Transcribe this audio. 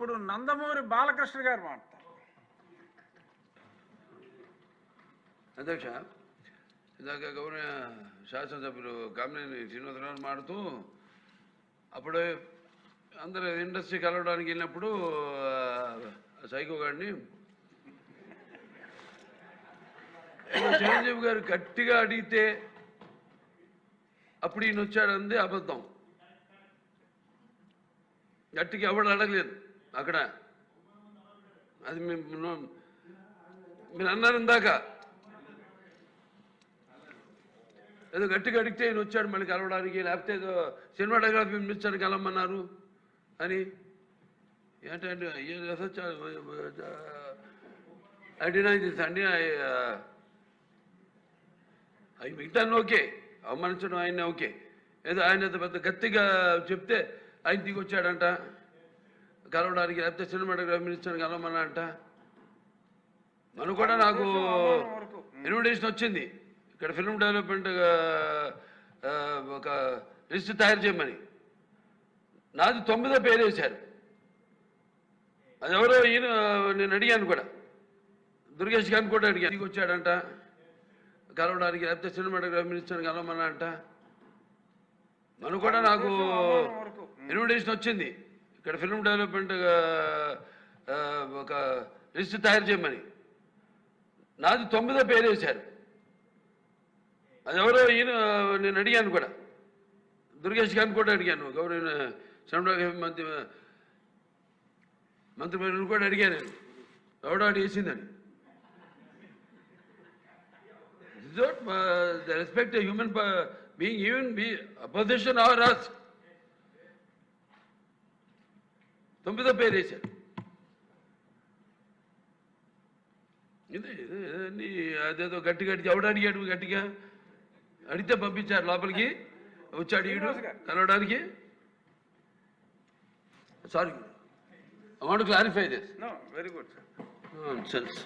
ఇప్పుడు నందమూరి బాలకృష్ణ గారు మాట్లాడతారు. అధ్యక్ష, ఇందాక గౌరవ శాసనసభ్యులు కామినేని శ్రీనివాసరావు మాడుతూ అప్పుడు అందరూ ఇండస్ట్రీ కలవడానికి వెళ్ళినప్పుడు సైకో గారిని చిరంజీవి గారు గట్టిగా అడిగితే అప్పుడు ఈయన వచ్చాడంది అబద్ధం. గట్టిగా ఎవడు అడగలేదు అక్కడ. అది మీరు అన్నారు ఇందాక, ఏదో గట్టిగా అడిగితే ఈయన వచ్చాడు మళ్ళీ కలవడానికి, లేకపోతే ఏదో సినిమాటోగ్రఫీ మినిస్టర్ కలవమన్నారు అని. ఏంటంటే ఐ డినై దిస్ అండి. అవి మిగతాన్ని ఓకే, అవమానించడం ఆయన ఓకే. ఏదో ఆయన పెద్ద గట్టిగా చెప్తే ఆయన దిగి వచ్చాడంట కలవడానికి, లేకపోతే సినిమాటోగ్రఫీ మినిస్టర్ కలవమన్నా అంట. మనం కూడా నాకు ఇన్విటేషన్ వచ్చింది ఇక్కడ ఫిల్మ్ డెవలప్మెంట్ ఒక లిస్ట్ తయారు చేయమని. నాది 9వ పేరు వేశారు. అది ఎవరో ఈయన నేను అడిగాను కూడా, దుర్గేష్ గారిని కూడా అడిగాను. దిగి వచ్చాడంట కలవడానికి, లేకపోతే సినిమాటోగ్రఫీ మినిస్టర్ కలవమన్నా అంట. మనం కూడా నాకు ఇన్విటేషన్ వచ్చింది ఇక్కడ ఫిల్మ్ డెవలప్మెంట్ ఒక లిస్ట్ తయారు చేయమని. నాది 9వ పేరు వేశారు. అది ఎవరో ఈయన నేను అడిగాను కూడా, దుర్గేష్ గారిని కూడా అడిగాను, గౌరవ సినిమాటోగ్రఫీ మంత్రి కూడా అడిగాను నేను, ఎవడో అడిగేసిందని. The respect a human being, even be opposition or us. 9వ పేరు వేశారు. ఇది అదేదో గట్టిగా అడిగి ఎవడు అడిగాడు, గట్టిగా అడిగితే పంపించారు లోపలికి. వచ్చాడు ఈడు కలవడానికి. Sorry, I want to clarify this. No, very good, sir. Nonsense.